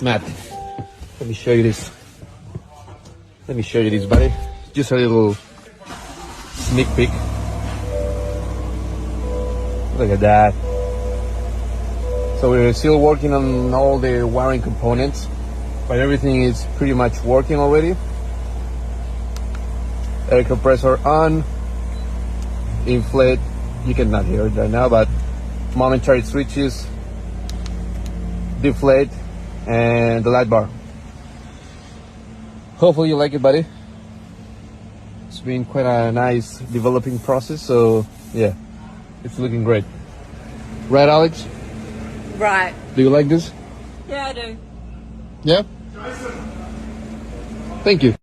Matt, let me show you this. Let me show you this, buddy. Just a little sneak peek. Look at that. So we're still working on all the wiring components, but everything is pretty much working already. Air compressor on, inflate, you cannot hear it right now, but momentary switches, deflate, and the light bar. Hopefully you like it, buddy. It's been quite a nice developing process, so yeah, it's looking great. Right, Alex? Right. Do you like this? Yeah, I do. Yeah? Thank you.